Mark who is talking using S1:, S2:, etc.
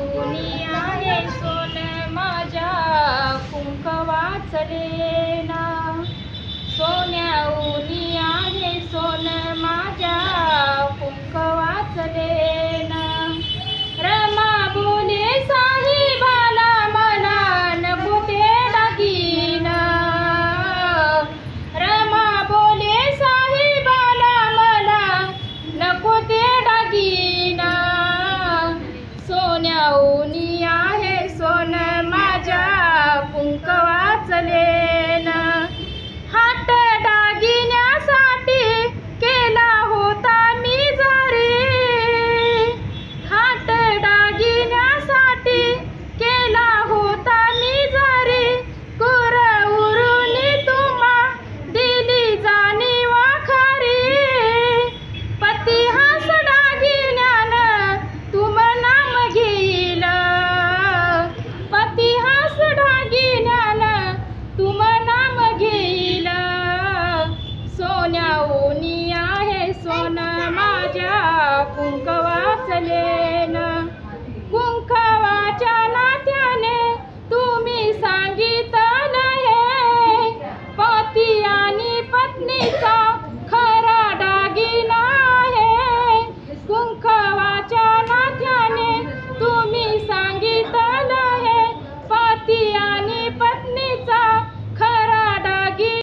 S1: उनी आहे सोन माझ्या कुंक वाचले ना, सोन्या उनी आहे सोन माझ्या कुंक वाचले ना। रमा बोले साहिबाला मला नको ते दागिना, रमा बोले साहिबाला मला नको ते दागिना, सोन्या उनी